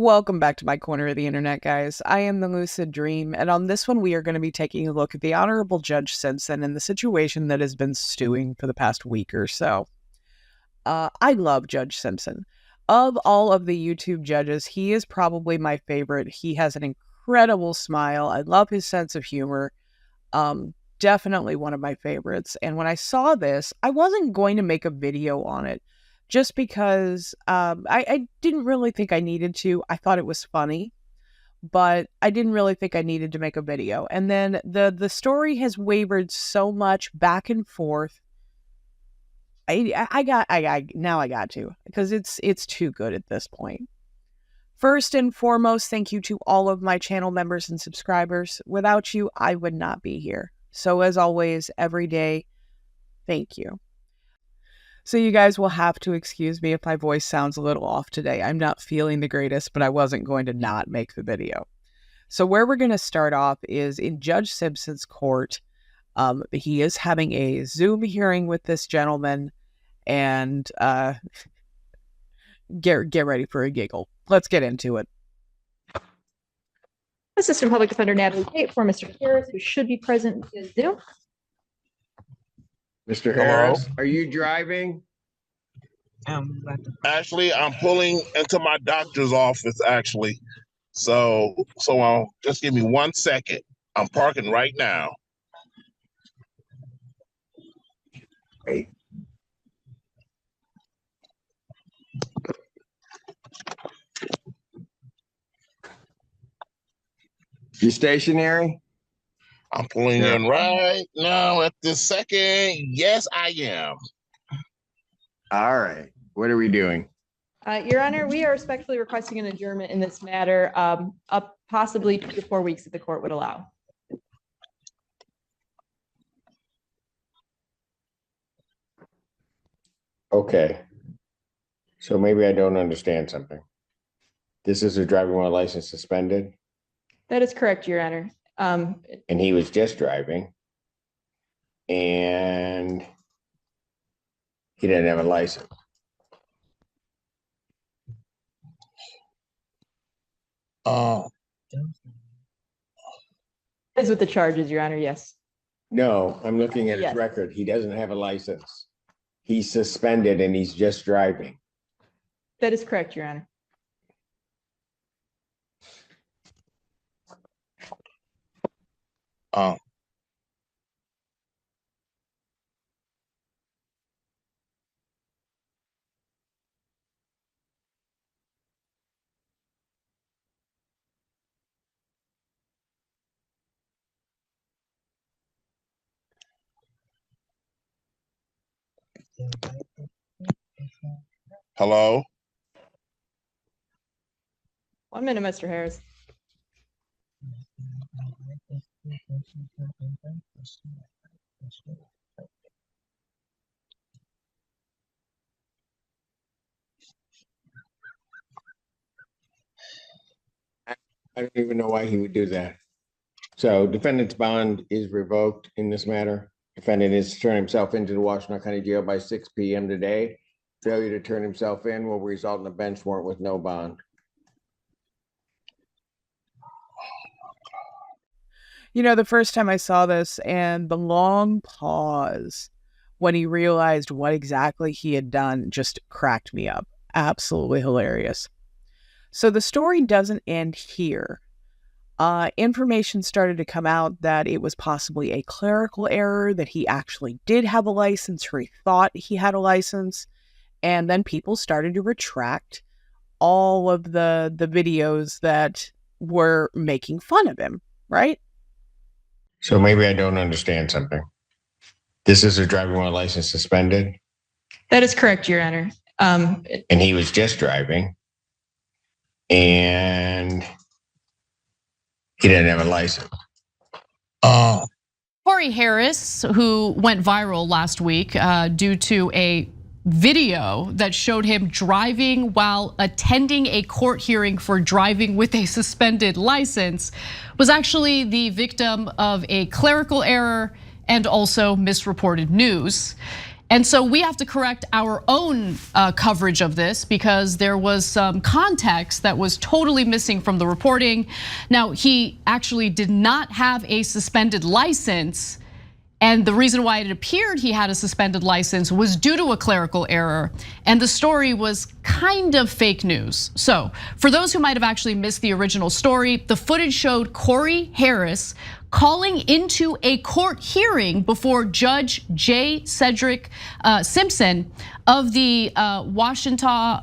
Welcome back to my corner of the internet, guys. I am the Lucid Dream, and on this one we are going to be taking a look at the Honorable Judge Simpson and the situation that has been stewing for the past week or so. I love Judge Simpson. Of all of the YouTube judges, he is probably my favorite. He has an incredible smile. I love his sense of humor. Definitely one of my favorites. And when I saw this, I wasn't going to make a video on it, just because I didn't really think I needed to. I thought it was funny, but I didn't really think I needed to make a video. And then the story has wavered so much back and forth. Now I got to, because it's too good at this point. First and foremost, thank you to all of my channel members and subscribers. Without you, I would not be here. So as always, every day, thank you. So you guys will have to excuse me if my voice sounds a little off today. I'm not feeling the greatest, but I wasn't going to not make the video. So where we're going to start off is in Judge Simpson's court. He is having a Zoom hearing with this gentleman, and get ready for a giggle. Let's get into it. Assistant Public Defender Natalie Tate for Mr. Harris, who should be present via Zoom. Mr. Harris, are you driving? Actually, I'm pulling into my doctor's office, actually. So just give me 1 second. I'm parking right now. Wait. You stationary? I'm pulling in right now at this second. Yes, I am. All right. What are we doing? Your Honor, we are respectfully requesting an adjournment in this matter, up possibly 2 to 4 weeks if the court would allow. Okay. So maybe I don't understand something. This is a driving while license suspended? That is correct, Your Honor. And he was just driving. And he didn't have a license. Is with the charges, Your Honor, yes. No, I'm looking at his record. He doesn't have a license. He's suspended and he's just driving. That is correct, Your Honor. Hello? 1 minute, Mr. Harris. I don't even know why he would do that. So defendant's bond is revoked in this matter. Defendant is to turn himself into the Washington County Jail by 6 p.m. today. Failure to turn himself in will result in a bench warrant with no bond. You know, the first time I saw this and the long pause when he realized what exactly he had done just cracked me up. Absolutely hilarious. So the story doesn't end here. Information started to come out that it was possibly a clerical error, that he actually did have a license, or he thought he had a license. And then people started to retract all of the videos that were making fun of him, right? So maybe I don't understand something. This is a driving while license suspended? That is correct, Your Honor. And he was just driving. And he didn't have a license. Corey Harris, who went viral last week due to a video that showed him driving while attending a court hearing for driving with a suspended license, was actually the victim of a clerical error and also misreported news. And so we have to correct our own coverage of this because there was some context that was totally missing from the reporting. Now, he actually did not have a suspended license. And the reason why it appeared he had a suspended license was due to a clerical error. And the story was kind of fake news. So for those who might have actually missed the original story, the footage showed Corey Harris calling into a court hearing before Judge J. Cedric Simpson of the Washtenaw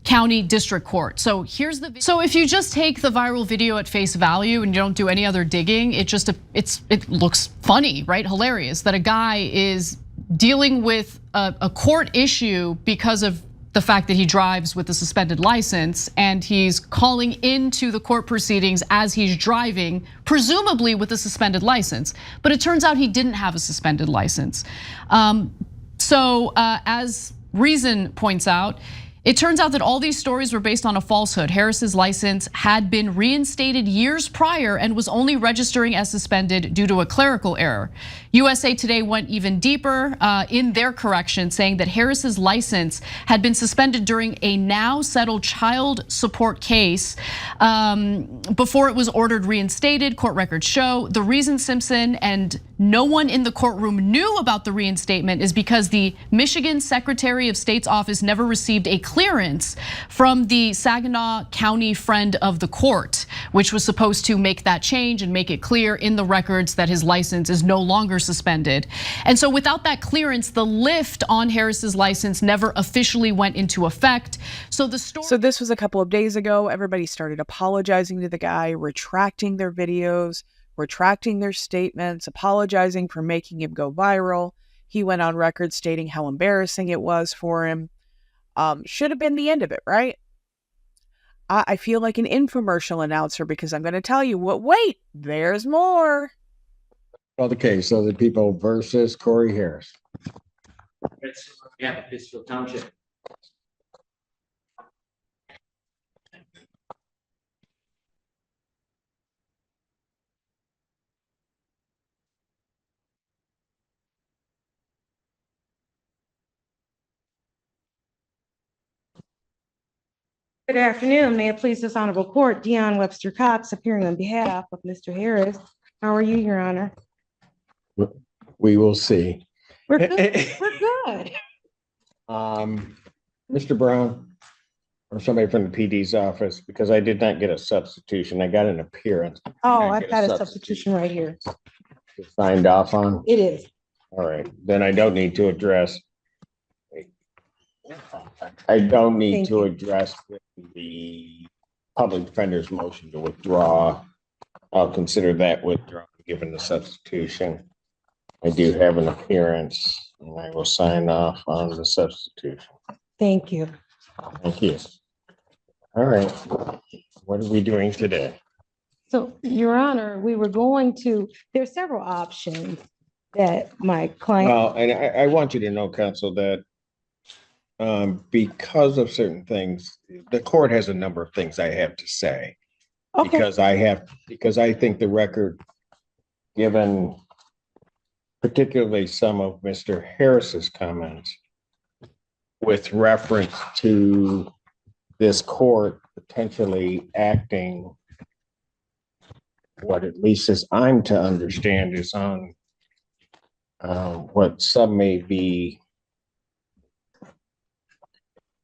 County District Court. So here's the video. So if you just take the viral video at face value and you don't do any other digging, it looks funny, right? Hilarious that a guy is dealing with a court issue because of the fact that he drives with a suspended license, and he's calling into the court proceedings as he's driving, presumably with a suspended license. But it turns out he didn't have a suspended license. So as Reason points out, it turns out that all these stories were based on a falsehood. Harris's license had been reinstated years prior and was only registering as suspended due to a clerical error. USA Today went even deeper in their correction, saying that Harris's license had been suspended during a now settled child support case before it was ordered reinstated. Court records show the reason Simpson and no one in the courtroom knew about the reinstatement is because the Michigan Secretary of State's office never received a clearance from the Saginaw County friend of the court, which was supposed to make that change and make it clear in the records that his license is no longer suspended. And so without that clearance, the lift on Harris's license never officially went into effect. So this was a couple of days ago. Everybody started apologizing to the guy, retracting their videos, retracting their statements, apologizing for making him go viral. He went on record stating how embarrassing it was for him. Should have been the end of it, right? I feel like an infomercial announcer because I'm going to tell you what, wait, there's more. Well, the case of the people versus Corey Harris. Yeah, Pittsfield Township. Good afternoon. May it please this honorable court, Dion Webster Cox appearing on behalf of Mr. Harris. How are you, Your Honor? We will see. We're good. We're good. Mr. Brown, or somebody from the PD's office, because I did not get a substitution. I got an appearance. Oh, I've got a substitution right here. Signed off on. It is. All right, then I don't need to address. I don't need to address the public defender's motion to withdraw. I'll consider that withdrawn given the substitution. I do have an appearance and I will sign off on the substitution. Thank you. Thank you. All right, what are we doing today? So, Your Honor, we were going to, there are several options that my client. Well, and I want you to know, counsel, that because of certain things, the court has a number of things I have to say. Okay. Because I think the record, given particularly some of Mr. Harris's comments with reference to this court potentially acting what at least as I'm to understand is on what some may be,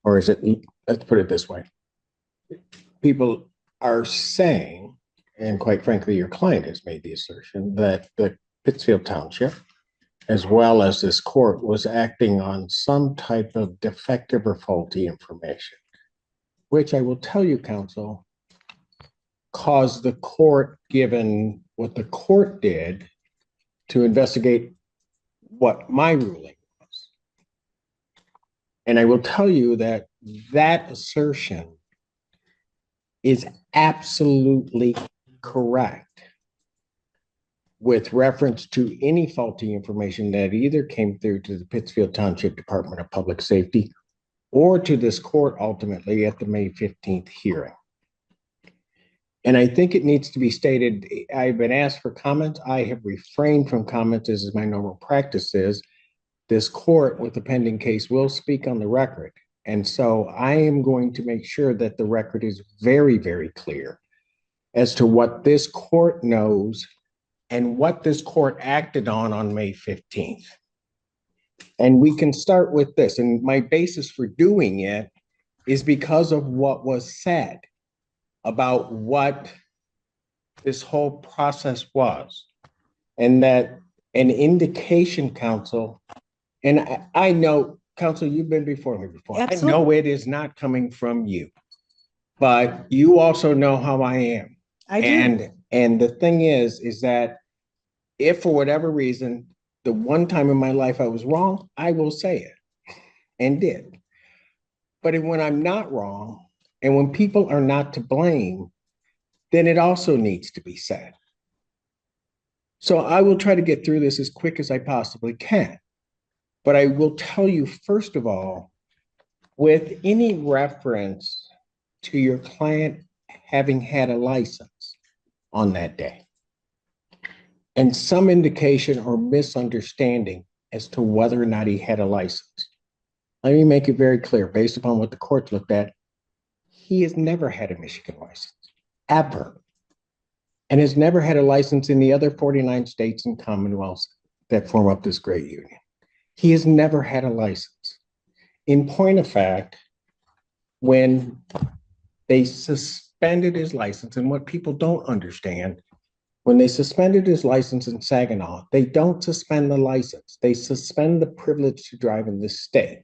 or is it, let's put it this way. People are saying, and quite frankly, your client has made the assertion that the Pittsfield Township, as well as this court, was acting on some type of defective or faulty information, which I will tell you, counsel, caused the court, given what the court did, to investigate what my ruling was. And I will tell you that that assertion is absolutely correct with reference to any faulty information that either came through to the Pittsfield Township Department of Public Safety or to this court ultimately at the May 15th hearing. And I think it needs to be stated, I've been asked for comments. I have refrained from comments, as is my normal practice is, this court with the pending case will speak on the record. And so I am going to make sure that the record is very, very clear as to what this court knows and what this court acted on May 15th. And we can start with this. And my basis for doing it is because of what was said about what this whole process was. And that an indication, counsel, and I know, counsel, you've been before me before. Absolutely. I know it is not coming from you, but you also know how I am. I do. And the thing is that if for whatever reason, the one time in my life I was wrong, I will say it, and did. But when I'm not wrong, and when people are not to blame, then it also needs to be said. So I will try to get through this as quick as I possibly can. But I will tell you, first of all, with any reference to your client having had a license on that day, and some indication or misunderstanding as to whether or not he had a license. Let me make it very clear, based upon what the court looked at, he has never had a Michigan license, ever, and has never had a license in the other 49 states and commonwealths that form up this great union. He has never had a license. In point of fact, when they suspended his license, and what people don't understand, when they suspended his license in Saginaw, they don't suspend the license. They suspend the privilege to drive in this state.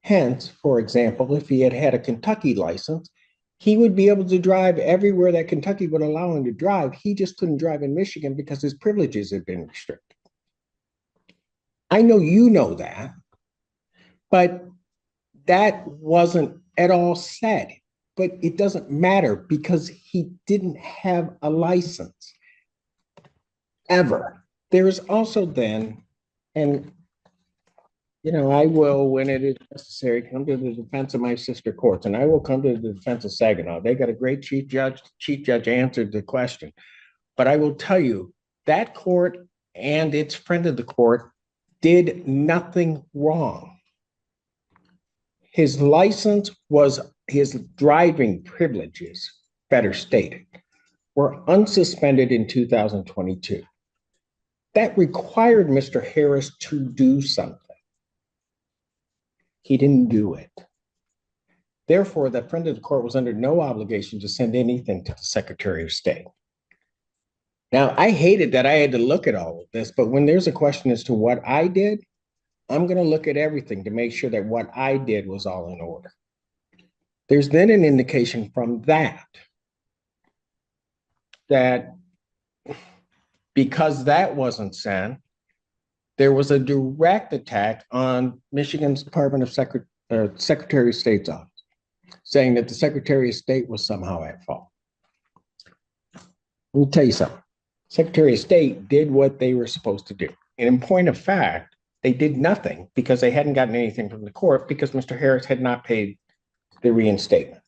Hence, for example, if he had had a Kentucky license, he would be able to drive everywhere that Kentucky would allow him to drive. He just couldn't drive in Michigan because his privileges had been restricted. I know you know that, but that wasn't at all said. But it doesn't matter because he didn't have a license. Ever. There is also then, and I will, when it is necessary, come to the defense of my sister courts, and I will come to the defense of Saginaw. They got a great chief judge. Chief judge answered the question. But I will tell you, that court and its friend of the court did nothing wrong. His license was, his driving privileges, better stated, were unsuspended in 2022. That required Mr. Harris to do something. He didn't do it. Therefore, the friend of the court was under no obligation to send anything to the Secretary of State. Now, I hated that I had to look at all of this, but when there's a question as to what I did, I'm going to look at everything to make sure that what I did was all in order. There's then an indication from that because that wasn't sent, there was a direct attack on Michigan's Department of Secretary of State's office, saying that the Secretary of State was somehow at fault. Let me tell you something. Secretary of State did what they were supposed to do. And in point of fact, they did nothing because they hadn't gotten anything from the court because Mr. Harris had not paid the reinstatement.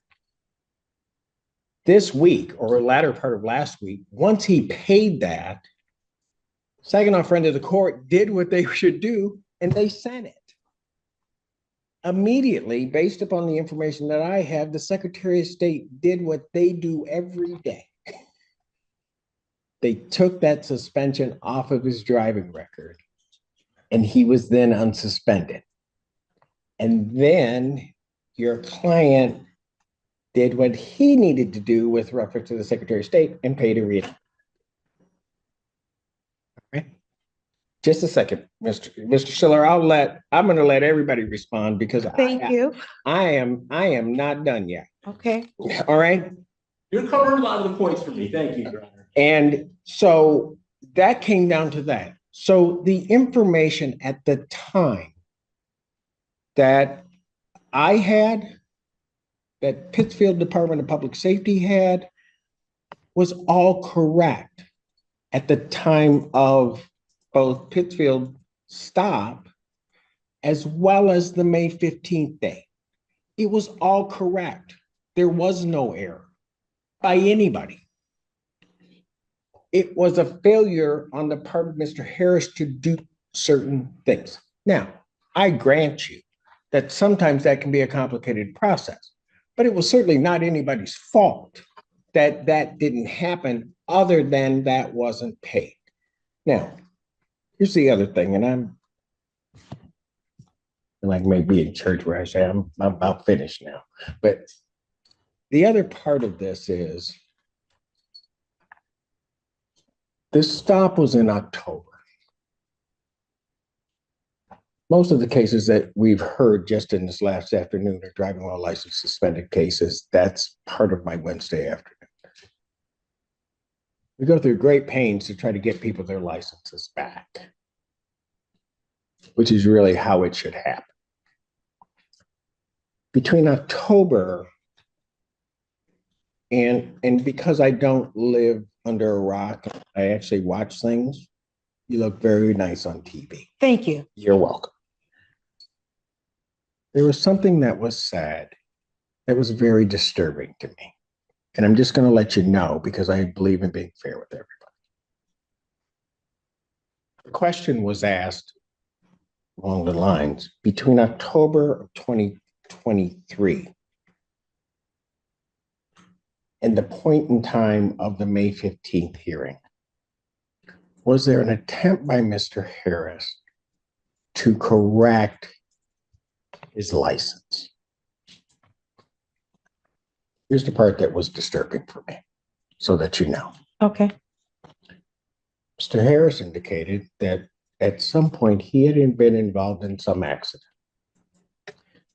This week, or the latter part of last week, once he paid that, Saginaw friend of the court did what they should do, and they sent it. Immediately, based upon the information that I have, the Secretary of State did what they do every day. They took that suspension off of his driving record, and he was then unsuspended. And then your client did what he needed to do with reference to the Secretary of State and paid a reinstatement. Just a second, Mr. Schiller. I'm going to let everybody respond because Thank you. I am not done yet. Okay. All right. You covered a lot of the points for me. Thank you, Your Honor. And so that came down to that. So the information at the time that I had, that Pittsfield Department of Public Safety had, was all correct at the time of both Pittsfield stop as well as the May 15th day. It was all correct. There was no error by anybody. It was a failure on the part of Mr. Harris to do certain things. Now, I grant you that sometimes that can be a complicated process, but it was certainly not anybody's fault that that didn't happen other than that wasn't paid. Now, here's the other thing, and I'm like maybe in church where I say I'm about finished now, but the other part of this is this stop was in October. Most of the cases that we've heard just in this last afternoon are driving while license suspended cases. That's part of my Wednesday afternoon. We go through great pains to try to get people their licenses back, which is really how it should happen. Between October and because I don't live under a rock, I actually watch things. You look very nice on TV. Thank you. You're welcome. There was something that was sad, that was very disturbing to me. And I'm just going to let you know because I believe in being fair with everybody. The question was asked along the lines between October of 2023 and the point in time of the May 15th hearing, was there an attempt by Mr. Harris to correct his license? Here's the part that was disturbing for me, so that you know. Okay. Mr. Harris indicated that at some point he had been involved in some accident.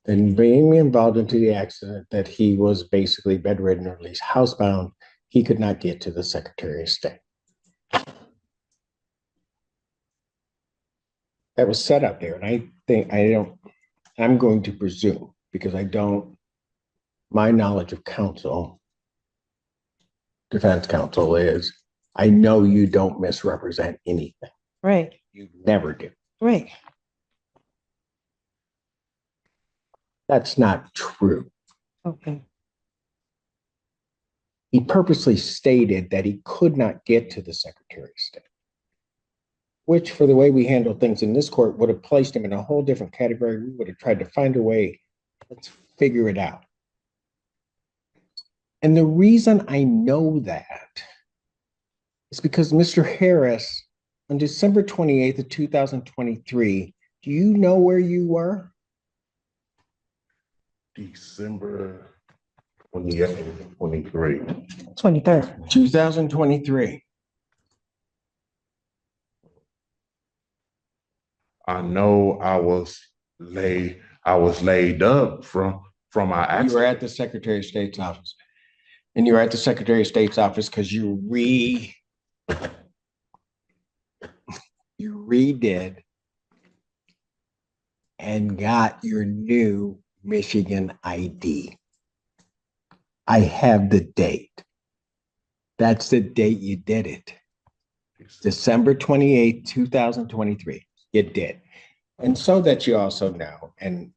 And being involved into the accident, that he was basically bedridden or at least housebound, he could not get to the Secretary of State. That was set up there, and I'm going to presume, because my knowledge of counsel, defense counsel is, I know you don't misrepresent anything. Right. You never do. Right. That's not true. Okay. He purposely stated that he could not get to the Secretary of State, which, for the way we handle things in this court, would have placed him in a whole different category. We would have tried to find a way. Let's figure it out. And the reason I know that is because Mr. Harris, on December 28th of 2023, do you know where you were? December 28th, 23. 23rd. 2023. I know I was laid up from our You were accident. at the Secretary of State's office. And you were at the Secretary of State's office because you redid and got your new Michigan ID. I have the date. That's the date you did it. December 28th, 2023. You did. And so that you also know, and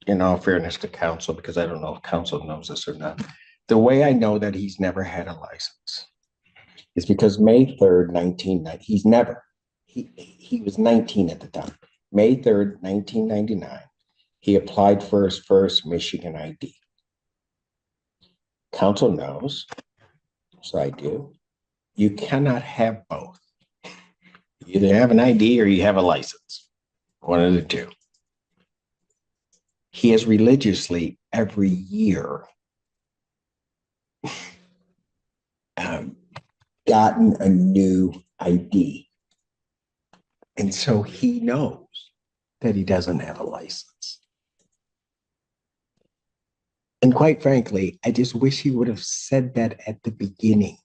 in all fairness to counsel, because I don't know if counsel knows this or not, the way I know that he's never had a license is because May 3rd, 1990, he was 19 at the time. May 3rd, 1999, he applied for his first Michigan ID. Counsel knows, so I do. You cannot have both. You either have an ID or you have a license, one of the two. He has religiously every year gotten a new ID. And so he knows that he doesn't have a license. And quite frankly, I just wish he would have said that at the beginning.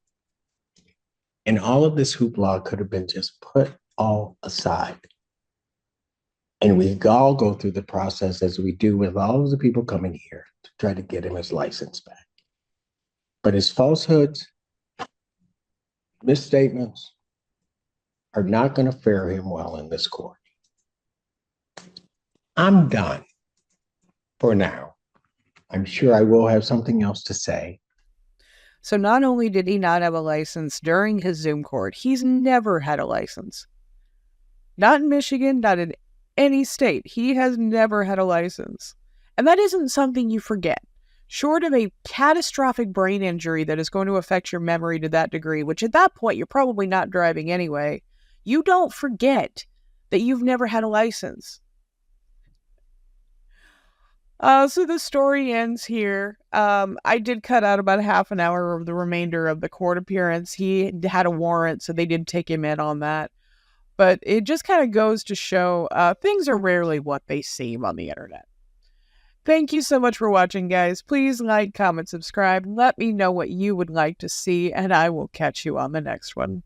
And all of this hoopla could have been just put all aside. And we all go through the process as we do with all of the people coming here to try to get him his license back. But his falsehoods, misstatements are not going to fare him well in this court. I'm done for now. I'm sure I will have something else to say. So not only did he not have a license during his Zoom court, he's never had a license. Not in Michigan, not in any state. He has never had a license. And that isn't something you forget. Short of a catastrophic brain injury that is going to affect your memory to that degree, which at that point you're probably not driving anyway, you don't forget that you've never had a license. So the story ends here. I did cut out about half an hour of the remainder of the court appearance. He had a warrant, so they did take him in on that. But it just kind of goes to show things are rarely what they seem on the internet. Thank you so much for watching, guys. Please like, comment, subscribe. Let me know what you would like to see, and I will catch you on the next one.